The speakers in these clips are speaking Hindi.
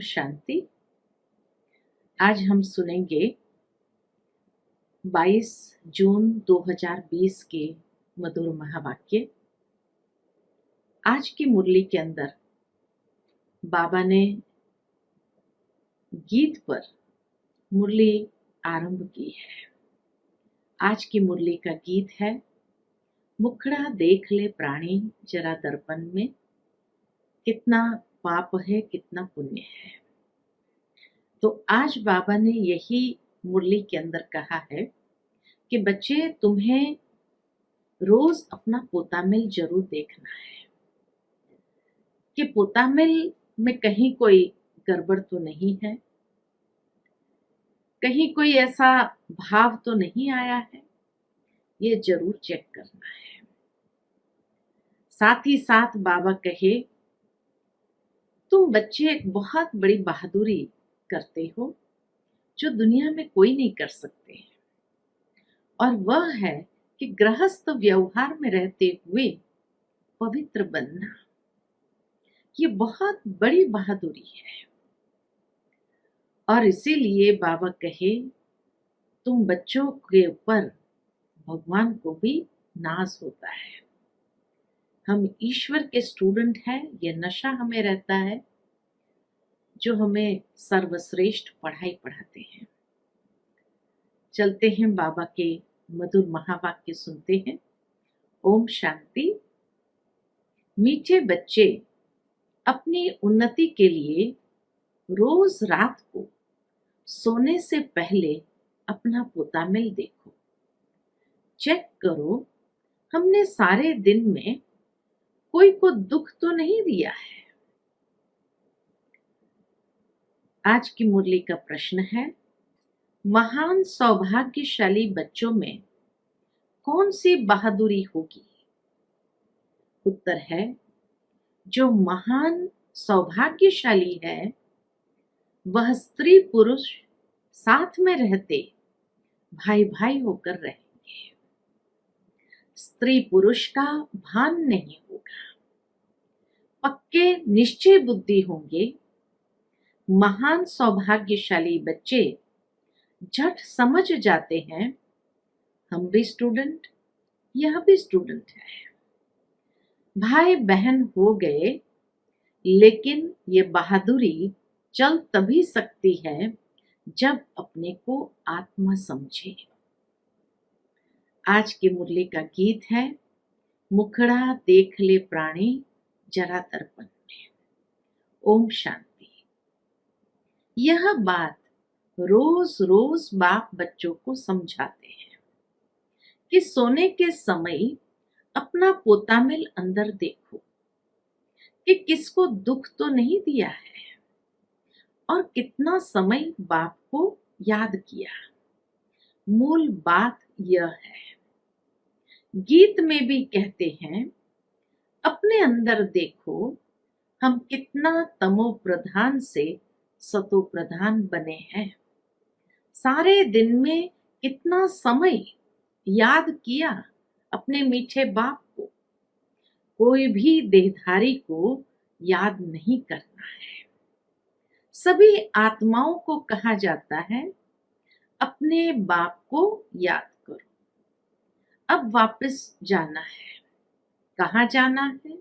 शांति। आज हम सुनेंगे 22 जून 2020 के मधुर महावाक्य। आज की मुरली के अंदर बाबा ने गीत पर मुरली आरंभ की है। आज की मुरली का गीत है, मुखड़ा देख ले प्राणी जरा दर्पण में, कितना पाप है कितना पुण्य है। तो आज बाबा ने यही मुरली के अंदर कहा है कि बच्चे, तुम्हें रोज अपना पोतामिल जरूर देखना है कि पोतामिल में कहीं कोई गड़बड़ तो नहीं है, कहीं कोई ऐसा भाव तो नहीं आया है, ये जरूर चेक करना है। साथ ही साथ बाबा कहे, तुम बच्चे एक बहुत बड़ी बहादुरी करते हो जो दुनिया में कोई नहीं कर सकते, और वह है कि गृहस्थ व्यवहार में रहते हुए पवित्र बनना। ये बहुत बड़ी बहादुरी है, और इसीलिए बाबा कहे, तुम बच्चों के ऊपर भगवान को भी नाज होता है। हम ईश्वर के स्टूडेंट हैं, ये नशा हमें रहता है जो हमें सर्वश्रेष्ठ पढ़ाई पढ़ाते हैं। चलते हैं बाबा के मधुर महावाक्य सुनते हैं। ओम शांति। मीठे बच्चे, अपनी उन्नति के लिए रोज रात को सोने से पहले अपना पोतामिल देखो, चेक करो हमने सारे दिन में कोई को दुख तो नहीं दिया है। आज की मुरली का प्रश्न है, महान सौभाग्यशाली बच्चों में कौन सी बहादुरी होगी? उत्तर है, जो महान सौभाग्यशाली है वह स्त्री पुरुष साथ में रहते भाई भाई होकर रहेंगे। स्त्री पुरुष का भान नहीं होगा, पक्के निश्चय बुद्धि होंगे। महान सौभाग्यशाली बच्चे झट समझ जाते हैं, हम भी स्टूडेंट, यह भी स्टूडेंट है। भाई बहन हो गए, लेकिन ये बहादुरी चल तभी सकती है जब अपने को आत्मा समझे। आज की मुरली का गीत है, मुखड़ा देख ले प्राणी जरा दर्पण में। ओम शांति। यह बात रोज रोज बाप बच्चों को समझाते हैं कि सोने के समय अपना पोतामिल अंदर देखो कि किसको दुख तो नहीं दिया है और कितना समय बाप को याद किया। मूल बात यह है, गीत में भी कहते हैं, अपने अंदर देखो हम कितना तमो प्रधान से सतो प्रधान बने हैं। सारे दिन में कितना समय याद किया अपने मीठे बाप को। कोई भी देहधारी को याद नहीं करना है। सभी आत्माओं को कहा जाता है, अपने बाप को याद करो। अब वापस जाना है। कहाँ जाना है?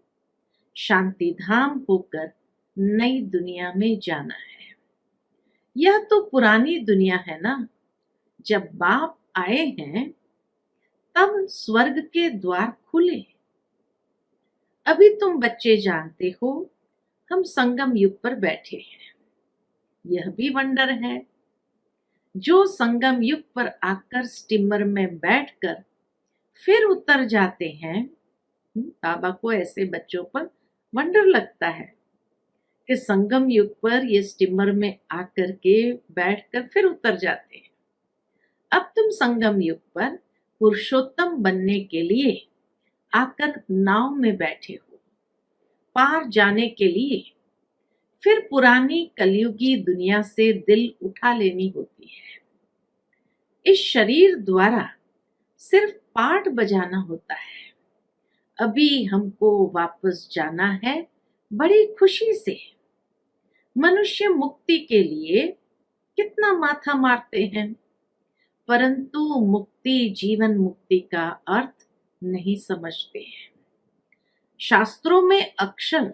शांति धाम होकर नई दुनिया में जाना है। यह तो पुरानी दुनिया है ना। जब बाप आए हैं तब स्वर्ग के द्वार खुले। अभी तुम बच्चे जानते हो, हम संगम युग पर बैठे हैं। यह भी वंडर है, जो संगम युग पर आकर स्टीमर में बैठकर फिर उतर जाते हैं। बाबा को ऐसे बच्चों पर वंडर लगता है कि संगम युग पर ये स्टीमर में आकर के बैठकर फिर उतर जाते हैं। अब तुम संगम युग पर पुरुषोत्तम बनने के लिए आकर नाव में बैठे हो, पार जाने के लिए फिर पुरानी कलयुगी दुनिया से दिल उठा लेनी होती है। इस शरीर द्वारा सिर्फ पाठ बजाना होता है। अभी हमको वापस जाना है बड़ी खुशी से। मनुष्य मुक्ति के लिए कितना माथा मारते हैं, परंतु मुक्ति जीवन मुक्ति का अर्थ नहीं समझते हैं। शास्त्रों में अक्षर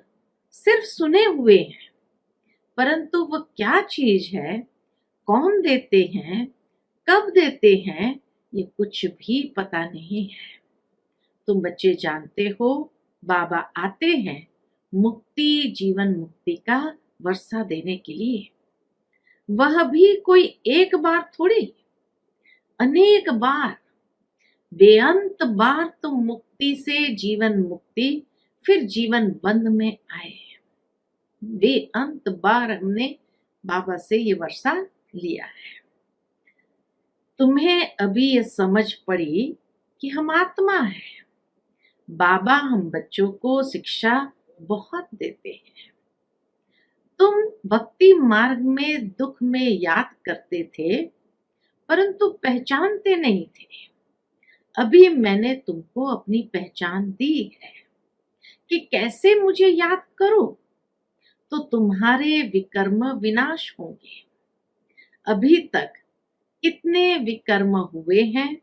सिर्फ सुने हुए हैं, परंतु वह क्या चीज है, कौन देते हैं, कब देते हैं, ये कुछ भी पता नहीं है। तुम बच्चे जानते हो, बाबा आते हैं मुक्ति जीवन मुक्ति का वर्षा देने के लिए। वह भी कोई एक बार थोड़ी, अनेक बार, बेअंत बार तुम मुक्ति से जीवन मुक्ति फिर जीवन बंद में आए। बेअंत बार हमने बाबा से ये वर्षा लिया है। तुम्हें अभी ये समझ पड़ी कि हम आत्मा है। बाबा हम बच्चों को शिक्षा बहुत देते हैं। तुम भक्ति मार्ग में दुख में याद करते थे, परंतु पहचानते नहीं थे। अभी मैंने तुमको अपनी पहचान दी है कि कैसे मुझे याद करो तो तुम्हारे विकर्म विनाश होंगे। अभी तक कितने विकर्म हुए हैं,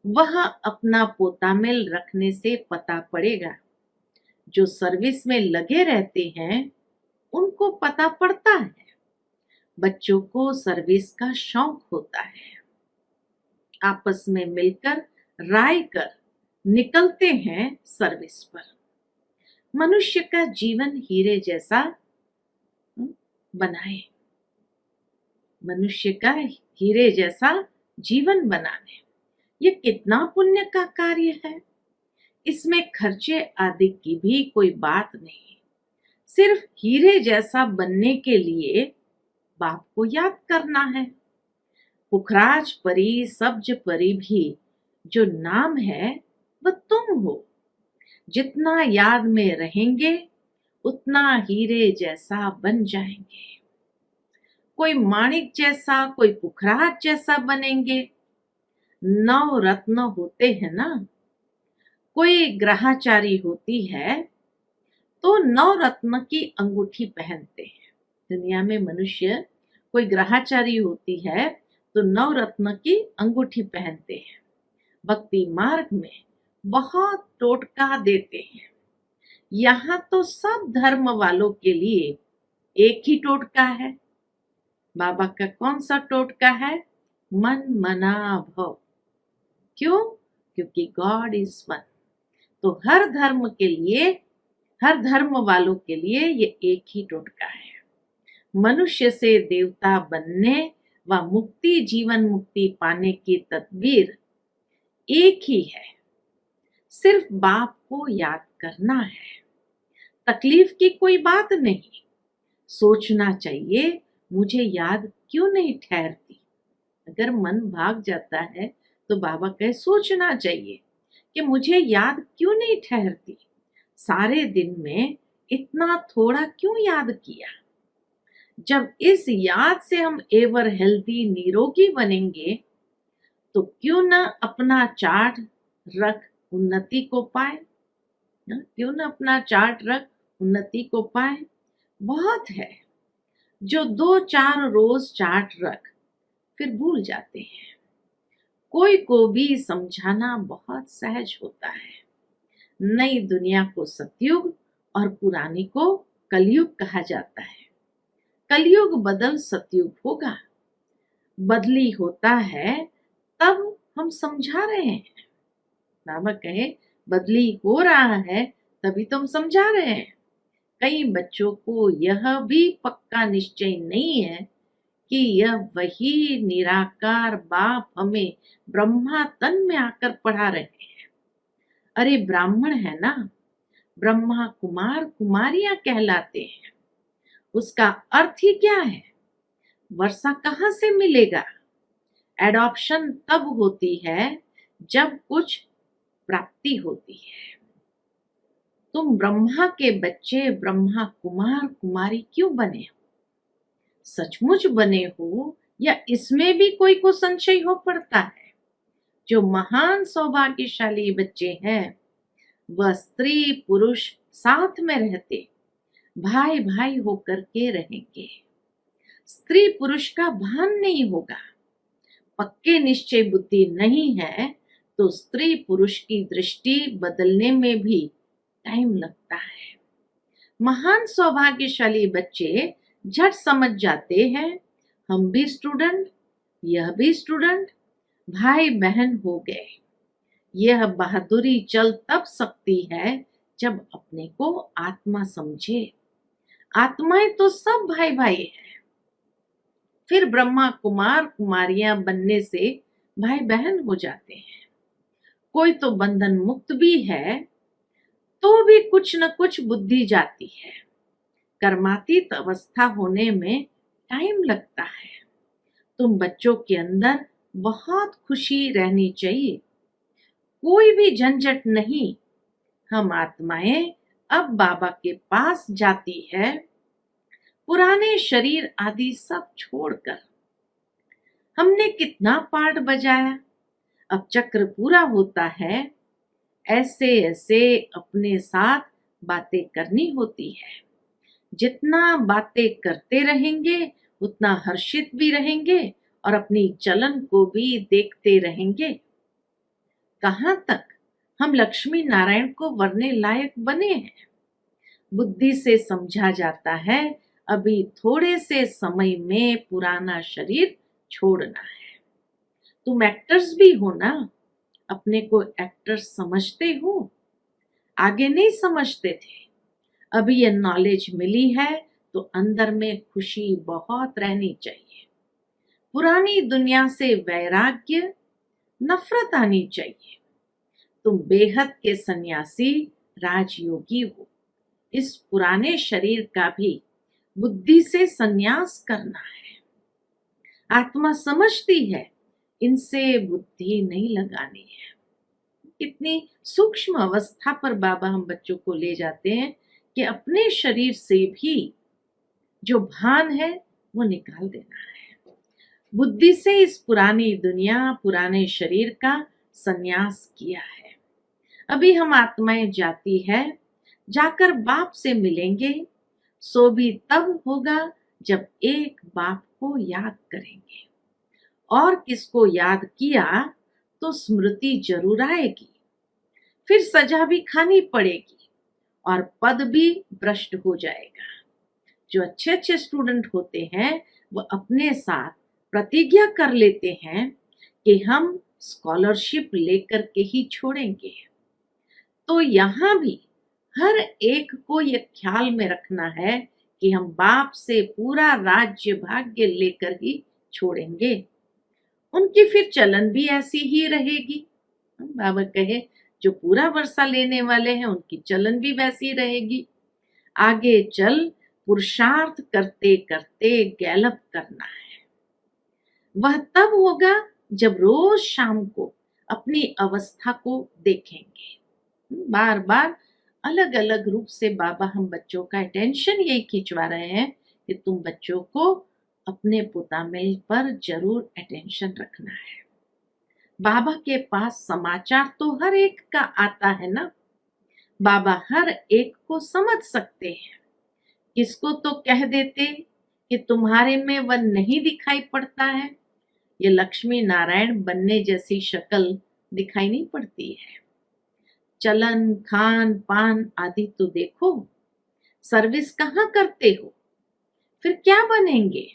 वह अपना पोतामेल रखने से पता पड़ेगा। जो सर्विस में लगे रहते हैं उनको पता पड़ता है। बच्चों को सर्विस का शौक होता है। आपस में मिलकर राय कर निकलते हैं सर्विस पर। मनुष्य का जीवन हीरे जैसा बनाए। मनुष्य का हीरे जैसा जीवन बनाने, ये कितना पुण्य का कार्य है। इसमें खर्चे आदि की भी कोई बात नहीं। सिर्फ हीरे जैसा बनने के लिए बाप को याद करना है। पुखराज परी सब्ज परी भी जो नाम है वह तुम हो। जितना याद में रहेंगे उतना हीरे जैसा बन जाएंगे। कोई माणिक जैसा, कोई पुखराज जैसा बनेंगे। 9 रत्न होते हैं ना। कोई ग्रहाचारी होती है तो 9 रत्न की अंगूठी पहनते हैं। दुनिया में मनुष्य कोई ग्रहाचारी होती है तो 9 रत्न की अंगूठी पहनते हैं। भक्ति मार्ग में बहुत टोटका देते हैं। यहाँ तो सब धर्म वालों के लिए एक ही टोटका है। बाबा का कौन सा टोटका है? मन मना भव। क्यों? क्योंकि गॉड इज वन। तो हर धर्म के लिए, हर धर्म वालों के लिए ये एक ही टोटका है। मनुष्य से देवता बनने व मुक्ति जीवन मुक्ति पाने की तदबीर एक ही है। सिर्फ बाप को याद करना है। तकलीफ की कोई बात नहीं। सोचना चाहिए मुझे याद क्यों नहीं ठहरती। अगर मन भाग जाता है तो बाबा कहे सोचना चाहिए कि मुझे याद क्यों नहीं ठहरती। सारे दिन में इतना थोड़ा क्यों याद किया। जब इस याद से हम एवर हेल्दी निरोगी बनेंगे तो क्यों न अपना चार्ट रख उन्नति को पाए। क्यों न अपना चार्ट रख उन्नति को पाए। बहुत है जो 2-4 रोज चार्ट रख फिर भूल जाते हैं। कोई को भी समझाना बहुत सहज होता है। नई दुनिया को सतयुग और पुरानी को कलयुग कहा जाता है। कलयुग बदल सतयुग होगा। बदली होता है तब हम समझा रहे हैं। बाबा कहे बदली हो रहा है तभी तुम समझा रहे हैं। कई बच्चों को यह भी पक्का निश्चय नहीं है कि यह वही निराकार बाप हमें ब्रह्मा तन में आकर पढ़ा रहे हैं। अरे ब्राह्मण है ना, ब्रह्मा कुमार कुमारियां कहलाते हैं। उसका अर्थ ही क्या है? वर्षा कहाँ से मिलेगा? एडॉप्शन तब होती है जब कुछ प्राप्ति होती है। तुम ब्रह्मा के बच्चे ब्रह्मा कुमार कुमारी क्यों बने हो? सचमुच बने हो या इसमें भी कोई को संशय हो पड़ता है? जो महान सौभाग्यशाली बच्चे हैं वह स्त्री पुरुष साथ में रहते भाई भाई होकर के रहेंगे। स्त्री पुरुष का भान नहीं होगा। पक्के निश्चय बुद्धि नहीं है तो स्त्री पुरुष की दृष्टि बदलने में भी टाइम लगता है। महान सौभाग्यशाली बच्चे झट समझ जाते हैं, हम भी स्टूडेंट, यह भी स्टूडेंट, भाई बहन हो गए। यह बहादुरी चल तब सकती है जब अपने को आत्मा समझे। आत्माएं तो सब भाई भाई है। फिर ब्रह्मा कुमार कुमारियां बनने से भाई बहन हो जाते हैं। कोई तो बंधन मुक्त भी है तो भी कुछ न कुछ बुद्धि जाती है। कर्मातीत अवस्था होने में टाइम लगता है। तुम बच्चों के अंदर बहुत खुशी रहनी चाहिए, कोई भी झंझट नहीं। हम आत्माएं अब बाबा के पास जाती है, पुराने शरीर आदि सब छोड़कर। हमने कितना पाठ बजाया, अब चक्र पूरा होता है। ऐसे ऐसे अपने साथ बातें करनी होती है। जितना बातें करते रहेंगे उतना हर्षित भी रहेंगे और अपनी चलन को भी देखते रहेंगे। कहाँ तक हम लक्ष्मी नारायण को वरने लायक बने हैं। बुद्धि से समझा जाता है अभी थोड़े से समय में पुराना शरीर छोड़ना है। तुम एक्टर्स भी हो ना, अपने को एक्टर्स समझते हो, आगे नहीं समझते थे। अभी ये नॉलेज मिली है तो अंदर में खुशी बहुत रहनी चाहिए। पुरानी दुनिया से वैराग्य, नफरत आनी चाहिए। तुम बेहद के सन्यासी राजयोगी हो। इस पुराने शरीर का भी बुद्धि से संन्यास करना है। आत्मा समझती है इनसे बुद्धि नहीं लगानी है। कितनी सूक्ष्म अवस्था पर बाबा हम बच्चों को ले जाते हैं कि अपने शरीर से भी जो भान है वो निकाल देना है। बुद्धि से इस पुरानी दुनिया, पुराने शरीर का संन्यास किया है। अभी हम आत्माएं जाती है, जाकर बाप से मिलेंगे। सो भी तब होगा जब एक बाप को याद करेंगे। और किसको याद किया तो स्मृति जरूर आएगी। फिर सजा भी खानी पड़ेगी और पद भी भ्रष्ट हो जाएगा। जो अच्छे अच्छे स्टूडेंट होते हैं वो अपने साथ प्रतिज्ञा कर लेते हैं कि हम स्कॉलरशिप लेकर के ही छोड़ेंगे। तो यहाँ भी हर एक को ये ख्याल में रखना है कि हम बाप से पूरा राज्य भाग्य लेकर ही छोड़ेंगे। उनकी फिर चलन भी ऐसी ही रहेगी। बाबा कहे जो पूरा वर्षा लेने वाले हैं उनकी चलन भी वैसी रहेगी। आगे चल पुरुषार्थ करते करते गैलप करना है। वह तब होगा जब रोज शाम को अपनी अवस्था को देखेंगे। बार बार अलग अलग रूप से बाबा हम बच्चों का अटेंशन यही खिंचवा रहे हैं कि तुम बच्चों को अपने पुतामिल पर जरूर अटेंशन रखना है। बाबा के पास समाचार तो हर एक का आता है ना। बाबा हर एक को समझ सकते हैं। किसको तो कह देते कि तुम्हारे में वह नहीं दिखाई पड़ता है। ये लक्ष्मी नारायण बनने जैसी शक्ल दिखाई नहीं पड़ती है। चलन, खान पान आदि तो देखो। सर्विस कहाँ करते हो, फिर क्या बनेंगे।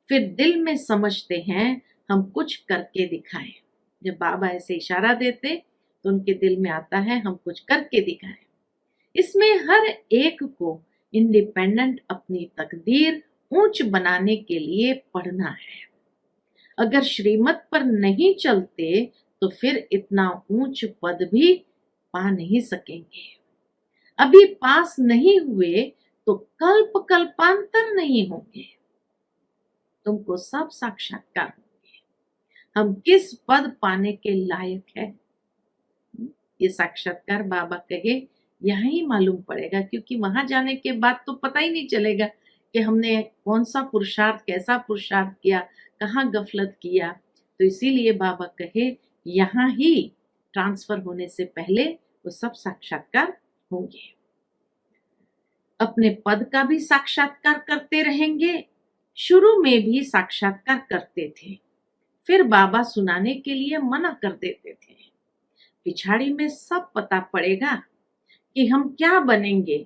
फिर दिल में समझते हैं हम कुछ करके दिखाएं। जब बाबा ऐसे इशारा देते तो उनके दिल में आता है हम कुछ करके दिखाएं। इसमें हर एक को इंडिपेंडेंट अपनी तकदीर ऊंच बनाने के लिए पढ़ना है। अगर श्रीमत पर नहीं चलते तो फिर इतना ऊंच पद भी पा नहीं सकेंगे। अभी पास नहीं हुए तो कल्प कल्पांतर नहीं होंगे। तुमको सब साक्षात्कार होंगे। हम किस पद पाने के लायक है, ये साक्षात्कार बाबा कहे यहाँ ही मालूम पड़ेगा। क्योंकि वहां जाने के बाद तो पता ही नहीं चलेगा कि हमने कौन सा पुरुषार्थ, कैसा पुरुषार्थ किया, कहाँ गफलत किया। तो इसीलिए बाबा कहे यहाँ ही ट्रांसफर होने से पहले वो सब साक्षात्कार होंगे। अपने पद का भी साक्षात्कार करते रहेंगे। शुरू में भी साक्षात्कार करते थे, फिर बाबा सुनाने के लिए मना कर देते थे। पिछाड़ी में सब पता पड़ेगा कि हम क्या बनेंगे,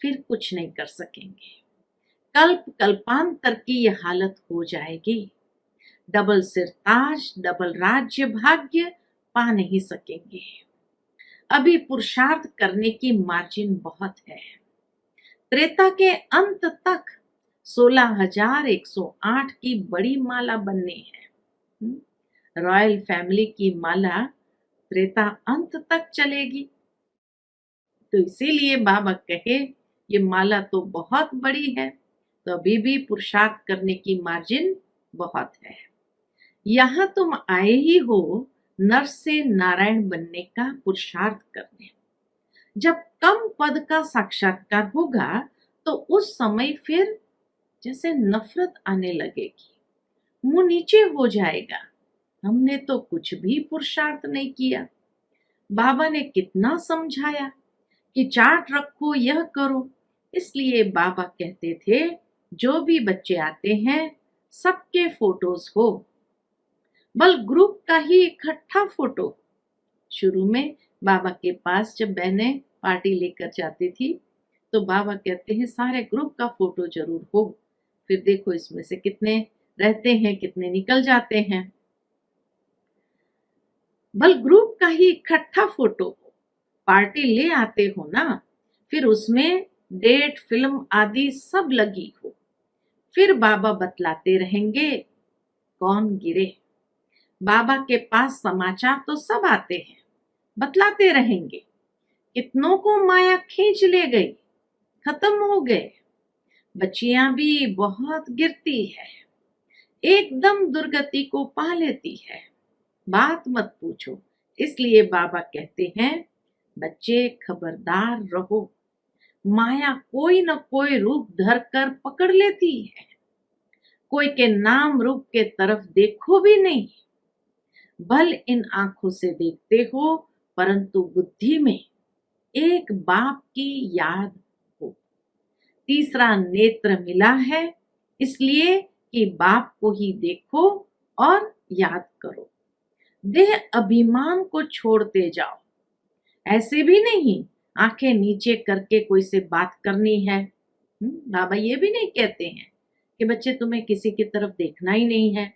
फिर कुछ नहीं कर सकेंगे। कल्प कल्पांतर की यह हालत हो जाएगी। डबल सिरताज, डबल राज्य भाग्य पा नहीं सकेंगे। अभी पुरुषार्थ करने की मार्जिन बहुत है। त्रेता के अंत तक 16,108 की बड़ी माला बननी है। रॉयल फैमिली की माला त्रेता अंत तक चलेगी। तो इसीलिए बाबा कहे ये माला तो बहुत बड़ी है, तो अभी भी पुरुषार्थ करने की मार्जिन बहुत है। यहां तुम आए ही हो नर से नारायण बनने का पुरुषार्थ करने। जब कम पद का साक्षात्कार होगा तो उस समय फिर जैसे नफरत आने लगेगी, मुंह नीचे हो जाएगा। हमने तो कुछ भी पुरुषार्थ नहीं किया। बाबा ने कितना समझाया कि चार्ट रखो, यह करो। इसलिए बाबा कहते थे जो भी बच्चे आते हैं सबके फोटोज हो, बल ग्रुप का ही इकट्ठा फोटो। शुरू में बाबा के पास जब बहनें पार्टी लेकर जाती थी तो बाबा कहते हैं सारे ग्रुप का फोटो जरूर हो। फिर देखो इसमें से कितने रहते हैं, कितने निकल जाते हैं। बल ग्रुप का ही इकट्ठा फोटो हो, पार्टी ले आते हो ना, फिर उसमें डेट, फिल्म आदि सब लगी हो। फिर बाबा बतलाते रहेंगे कौन गिरे। बाबा के पास समाचार तो सब आते हैं, बतलाते रहेंगे कितनों को माया खींच ले गई, खत्म हो गए। बच्चियां भी बहुत गिरती है, एकदम दुर्गति को पा लेती है, बात मत पूछो। इसलिए बाबा कहते हैं बच्चे खबरदार रहो, माया कोई न कोई रूप धर कर पकड़ लेती है। कोई के नाम रूप के तरफ देखो भी नहीं। भल इन आंखों से देखते हो परंतु बुद्धि में एक बाप की याद हो। तीसरा नेत्र मिला है इसलिए कि बाप को ही देखो और याद करो। देह अभिमान को छोड़ते जाओ। ऐसे भी नहीं आंखें नीचे करके कोई से बात करनी है। बाबा ये भी नहीं कहते हैं कि बच्चे तुम्हें किसी की तरफ देखना ही नहीं है,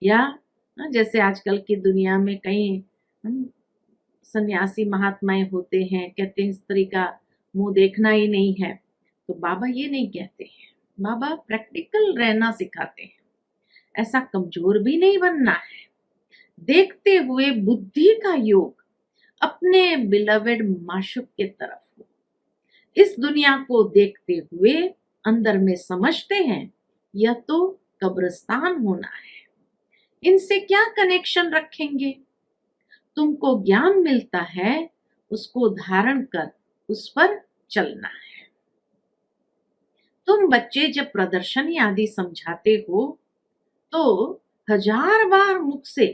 या जैसे आजकल की दुनिया में कई सन्यासी महात्माएं होते हैं, कहते हैं स्त्री का मुंह देखना ही नहीं है। तो बाबा ये नहीं कहते हैं, बाबा प्रैक्टिकल रहना सिखाते हैं। ऐसा कमजोर भी नहीं बनना है। देखते हुए बुद्धि का योग अपने बिलवेड माशूक के तरफ हो। इस दुनिया को देखते हुए अंदर में समझते हैं यह तो कब्रिस्तान होना है, इनसे क्या कनेक्शन रखेंगे। तुमको ज्ञान मिलता है, उसको धारण कर उस पर चलना है। तुम बच्चे जब प्रदर्शनी आदि समझाते हो तो 1000 बार मुख से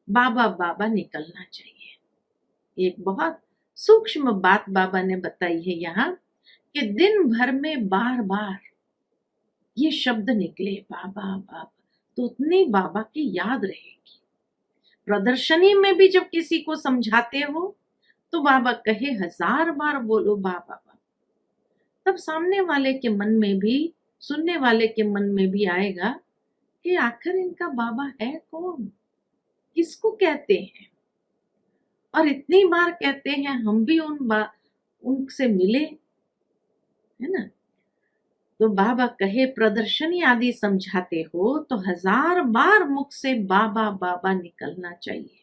बाबा बाबा निकलना चाहिए। एक बहुत सूक्ष्म बात बाबा ने बताई है यहाँ कि दिन भर में बार बार ये शब्द निकले बाबा बाबा, तो उतनी बाबा की याद रहेगी। प्रदर्शनी में भी जब किसी को समझाते हो तो बाबा कहे 1000 बार बोलो बाबा बाबा, तब सामने वाले के मन में भी, सुनने वाले के मन में भी आएगा कि आखिर इनका बाबा है कौन, किसको कहते हैं। और इतनी बार कहते हैं हम भी उनसे मिले, है ना। तो बाबा कहे प्रदर्शनी आदि समझाते हो तो 1000 बार मुख से बाबा बाबा निकलना चाहिए।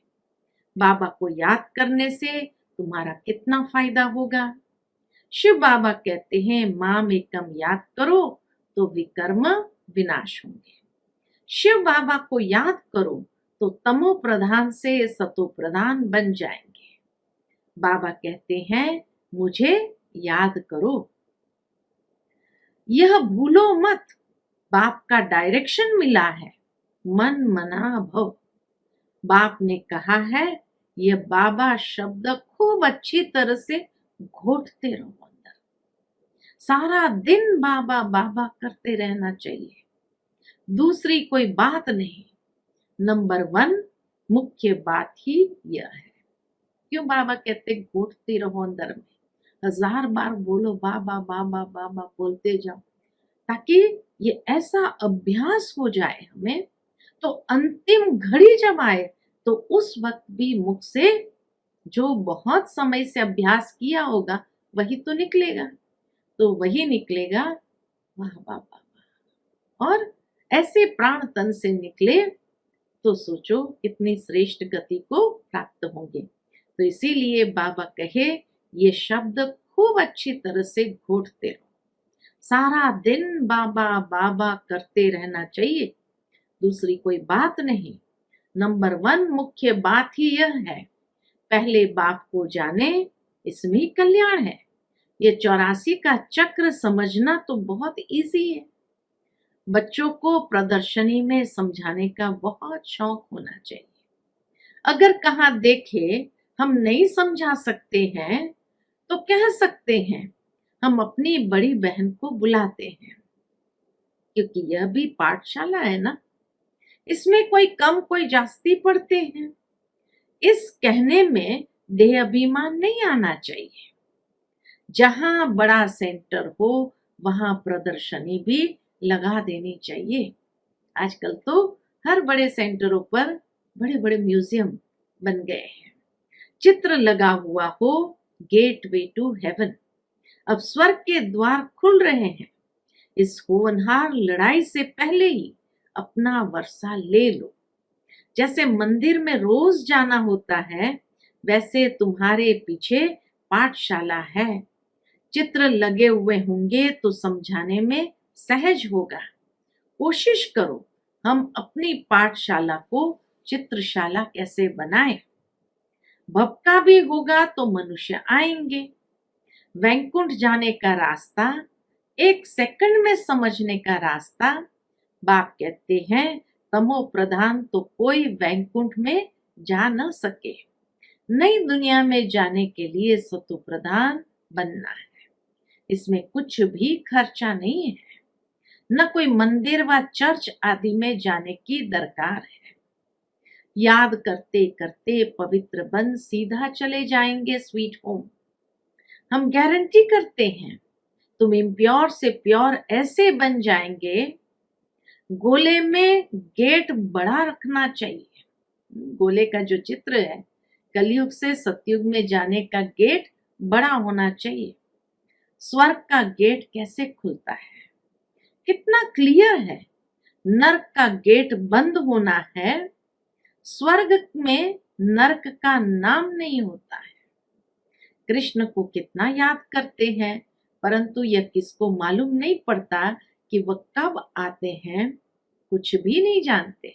बाबा को याद करने से तुम्हारा कितना फायदा होगा। शिव बाबा कहते हैं माम एकम याद करो तो विकर्म विनाश होंगे। शिव बाबा को याद करो तो तमो प्रधान से सतो प्रधान बन जाएंगे। बाबा कहते हैं मुझे याद करो, यह भूलो मत, बाप का डायरेक्शन मिला है, मन मना भव। बाप ने कहा है यह बाबा शब्द खूब अच्छी तरह से घोटते रहो अंदर। सारा दिन बाबा बाबा करते रहना चाहिए, दूसरी कोई बात नहीं। नंबर 1 मुख्य बात ही यह है। क्यों बाबा कहते घोटते रहो अंदर में, 1000 बार बोलो बाबा बाबा बाबा बोलते जाओ, ताकि ये ऐसा अभ्यास हो जाए हमें, तो अंतिम घड़ी जब आए तो उस वक्त भी मुख से जो बहुत समय से अभ्यास किया होगा वही तो निकलेगा, तो वही निकलेगा वाह वाह वाह वाह। और ऐसे प्राण तन से निकले तो सोचो कितनी श्रेष्ठ गति को प्राप्त होंगे। तो इसीलिए बाबा कहे ये शब्द खूब अच्छी तरह से घोटते रहो, सारा दिन बाबा बाबा करते रहना चाहिए, दूसरी कोई बात नहीं। नंबर 1 मुख्य बात ही यह है, पहले बाप को जाने, इसमें कल्याण है। ये 84 का चक्र समझना तो बहुत इजी है। बच्चों को प्रदर्शनी में समझाने का बहुत शौक होना चाहिए। अगर कहाँ देखे हम नहीं समझा सकते हैं तो कह सकते हैं हम अपनी बड़ी बहन को बुलाते हैं, क्योंकि यह भी पाठशाला है ना, इसमें कोई कम कोई जास्ती पढ़ते हैं। इस कहने में देह अभिमान नहीं आना चाहिए। जहां बड़ा सेंटर हो वहां प्रदर्शनी भी लगा देनी चाहिए। आजकल तो हर बड़े सेंटरों पर बड़े बड़े म्यूजियम बन गए हैं, चित्र लगा हुआ हो, गेट वे टू हेवन। अब स्वर्ग के द्वार खुल रहे हैं। इस होनहार लड़ाई से पहले ही अपना वर्षा ले लो। जैसे मंदिर में रोज जाना होता है, वैसे तुम्हारे पीछे पाठशाला है। चित्र लगे हुए होंगे तो समझाने में सहज होगा। कोशिश करो हम अपनी पाठशाला को चित्रशाला कैसे बनाएं। भपका भी होगा तो मनुष्य आएंगे। वैकुंठ जाने का रास्ता 1 सेकंड में समझने का रास्ता। बाप कहते हैं तमो प्रधान तो कोई वैकुंठ में जा न सके। नई दुनिया में जाने के लिए सतो प्रधान बनना है। इसमें कुछ भी खर्चा नहीं है, न कोई मंदिर व चर्च आदि में जाने की दरकार है। याद करते करते पवित्र बन सीधा चले जाएंगे स्वीट होम। हम गारंटी करते हैं तुम इम्प्योर से प्योर ऐसे बन जाएंगे। गोले में गेट बड़ा रखना चाहिए। गोले का जो चित्र है, कलयुग से सतयुग में जाने का गेट बड़ा होना चाहिए। स्वर्ग का गेट कैसे खुलता है, कितना क्लियर है। नरक का गेट बंद होना है। स्वर्ग में नरक का नाम नहीं होता है। कृष्ण को कितना याद करते हैं, परंतु यह किसको मालूम नहीं पड़ता कि वह कब आते हैं। कुछ भी नहीं जानते,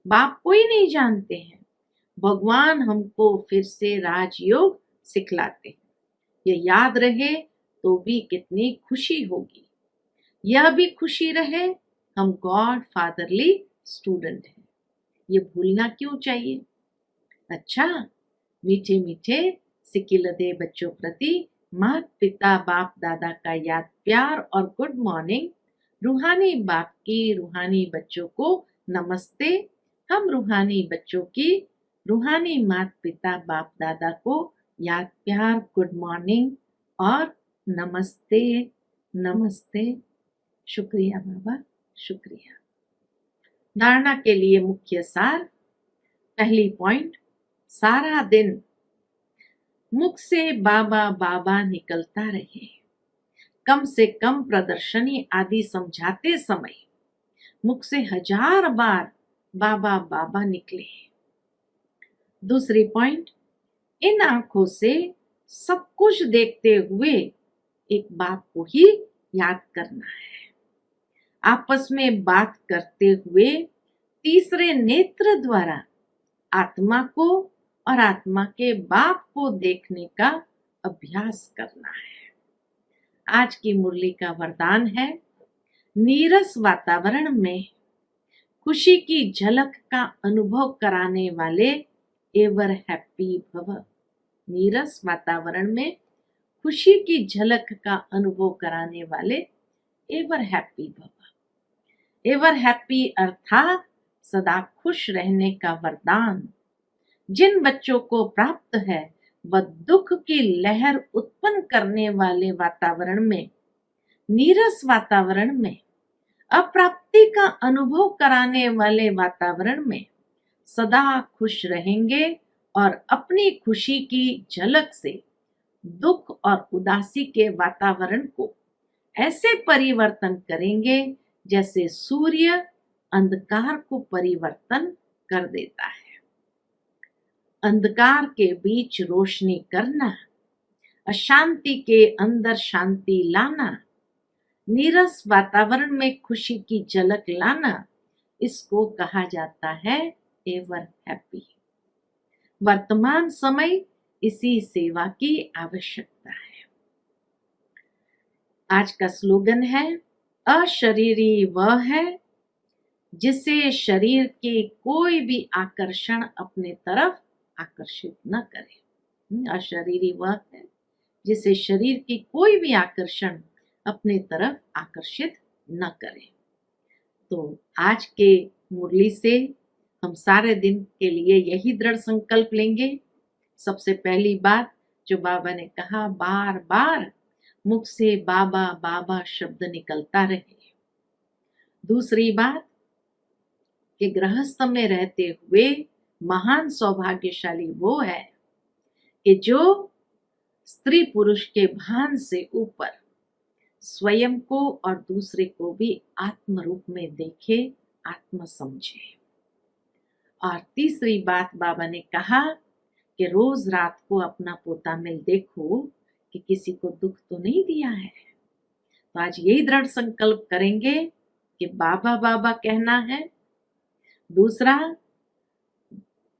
बाप को ही नहीं जानते हैं। भगवान हमको फिर से राजयोग सिखलाते हैं। ये याद रहे तो भी कितनी खुशी होगी। यह भी खुशी रहे हम गॉड फादरली स्टूडेंट हैं, ये भूलना क्यों चाहिए। अच्छा, मीठे मीठे सिकिलदे बच्चों प्रति माता पिता बाप दादा का याद प्यार और गुड मॉर्निंग। रूहानी बाप की रूहानी बच्चों को नमस्ते। हम रूहानी बच्चों की रूहानी माता पिता बाप दादा को याद प्यार गुड मॉर्निंग और नमस्ते नमस्ते। शुक्रिया बाबा, शुक्रिया। धारणा के लिए मुख्य सार। पहली पॉइंट, सारा दिन मुख से बाबा बाबा निकलता रहे। कम से कम प्रदर्शनी आदि समझाते समय मुख से 1000 बार बाबा बाबा निकले। दूसरी पॉइंट, इन आंखों से सब कुछ देखते हुए एक बाप को ही याद करना है। आपस में बात करते हुए तीसरे नेत्र द्वारा आत्मा को और आत्मा के बाप को देखने का अभ्यास करना है। आज की मुरली का वरदान है, नीरस वातावरण में खुशी की झलक का अनुभव कराने वाले एवर हैप्पी भव। नीरस वातावरण में खुशी की झलक का अनुभव कराने वाले एवर हैप्पी भव। एवर हैप्पी अर्थात सदा खुश रहने का वरदान जिन बच्चों को प्राप्त है, वह दुख की लहर उत्पन्न करने वाले वातावरण में, नीरस वातावरण में, अप्राप्ति का अनुभव कराने वाले वातावरण में सदा खुश रहेंगे और अपनी खुशी की झलक से दुख और उदासी के वातावरण को ऐसे परिवर्तन करेंगे जैसे सूर्य अंधकार को परिवर्तन कर देता है। अंधकार के बीच रोशनी करना, अशांति के अंदर शांति लाना, नीरस वातावरण में खुशी की झलक लाना, इसको कहा जाता है एवर हैप्पी। वर्तमान समय इसी सेवा की आवश्यकता है। आज का स्लोगन है, अशरीरी वह है जिसे शरीर के कोई भी आकर्षण अपने तरफ आकर्षित न करे। अशरीरी वह है जिसे शरीर की कोई भी आकर्षण अपने तरफ आकर्षित न करे। तो आज के मुरली से हम सारे दिन के लिए यही दृढ़ संकल्प लेंगे। सबसे पहली बात जो बाबा ने कहा, बार बार मुख से बाबा बाबा शब्द निकलता रहे। दूसरी बात कि गृहस्थ में रहते हुए महान सौभाग्यशाली वो है कि जो स्त्री पुरुष के भान से ऊपर स्वयं को और दूसरे को भी आत्म रूप में देखे, आत्म समझे। और तीसरी बात बाबा ने कहा कि रोज रात को अपना पोता मिल देखो कि किसी को दुख तो नहीं दिया है। तो आज यही दृढ़ संकल्प करेंगे कि बाबा बाबा कहना है। दूसरा,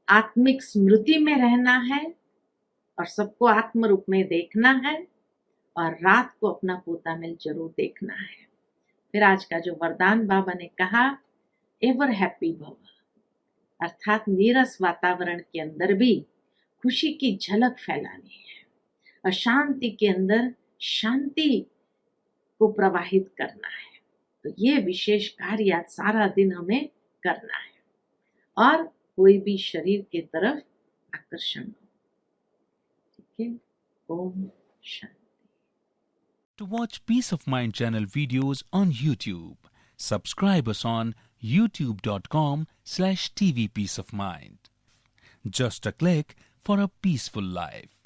आत्मिक स्मृति में रहना है और सबको आत्म रूप में देखना है, और रात को अपना पोता मिल जरूर देखना है। फिर आज का जो वरदान बाबा ने कहा, एवर हैप्पी भव, अर्थात नीरस वातावरण के अंदर भी खुशी की झलक फैलानी है, अशांति के अंदर शांति को प्रवाहित करना है। तो ये विशेष कार्य आज सारा दिन हमें करना है और कोई भी शरीर के तरफ आकर्षण हो। ठीक है, Om Shanti. To watch Peace of Mind channel videos on YouTube, subscribe us on youtube.com/tvpeaceofmind. Just a click for a peaceful life.